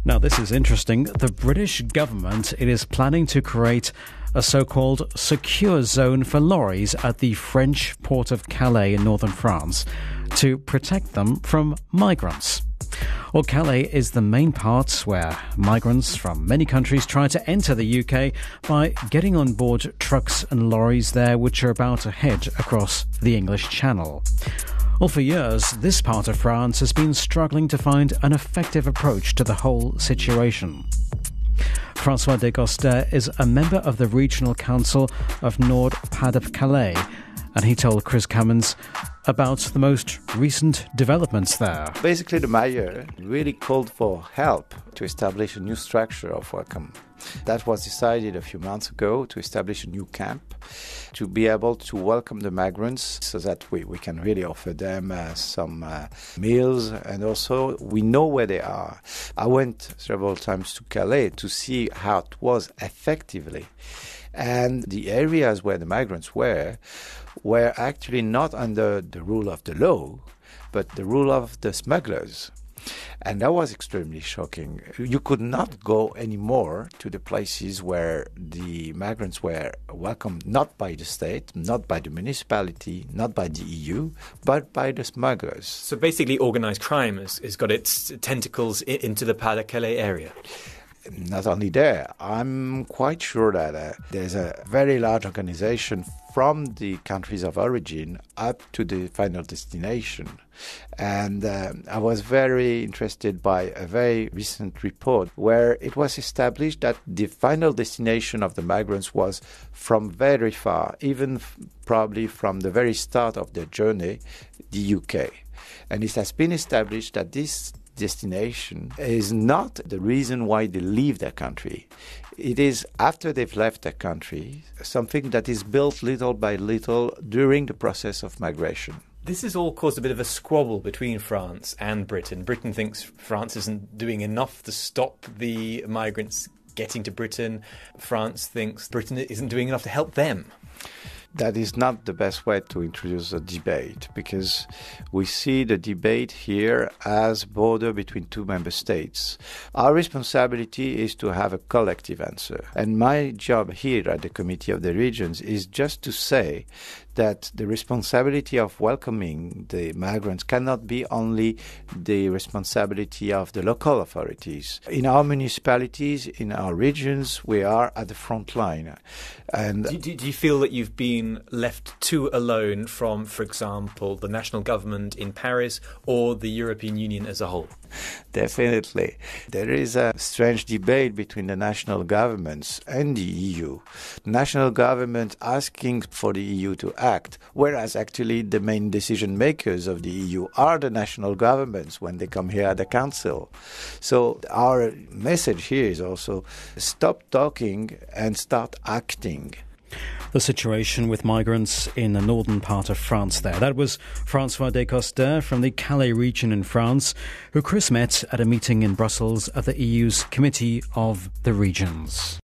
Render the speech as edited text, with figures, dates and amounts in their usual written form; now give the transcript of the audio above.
Now, this is interesting. The British government, it is planning to create a so-called secure zone for lorries at the French port of Calais in northern France to protect them from migrants. Well, Calais is the main part where migrants from many countries try to enter the UK by getting on board trucks and lorries there which are about to head across the English Channel. Well, for years, this part of France has been struggling to find an effective approach to the whole situation. François Decoster is a member of the Regional Council of Nord-Pas-de-Calais, and he told Chris Cummins about the most recent developments there. Basically, the mayor really called for help to establish a new structure of welcome. That was decided a few months ago, to establish a new camp, to be able to welcome the migrants so that we can really offer them some meals, and also we know where they are. I went several times to Calais to see how it was effectively. And the areas where the migrants were actually not under the rule of the law, but the rule of the smugglers. And that was extremely shocking. You could not go anymore to the places where the migrants were welcomed, not by the state, not by the municipality, not by the EU, but by the smugglers. So basically organised crime has got its tentacles into the Pas-de-Calais area. Not only there, I'm quite sure that there's a very large organization from the countries of origin up to the final destination. And I was very interested by a very recent report where it was established that the final destination of the migrants was from very far, even probably from the very start of their journey, the UK. And it has been established that this destination is not the reason why they leave their country. It is after they've left their country, something that is built little by little during the process of migration. This has all caused a bit of a squabble between France and Britain. Britain thinks France isn't doing enough to stop the migrants getting to Britain. France thinks Britain isn't doing enough to help them. That is not the best way to introduce a debate, because we see the debate here as border between two member states. Our responsibility is to have a collective answer. And my job here at the Committee of the Regions is just to say that the responsibility of welcoming the migrants cannot be only the responsibility of the local authorities. In our municipalities, in our regions, we are at the front line. And do you feel that you've been left too alone from, for example, the national government in Paris or the European Union as a whole? Definitely. There is a strange debate between the national governments and the EU. The national government asking for the EU to act, whereas actually the main decision makers of the EU are the national governments when they come here at the Council. So our message here is also stop talking and start acting. The situation with migrants in the northern part of France there. That was François Decoster from the Calais region in France, who Chris met at a meeting in Brussels of the EU's Committee of the Regions.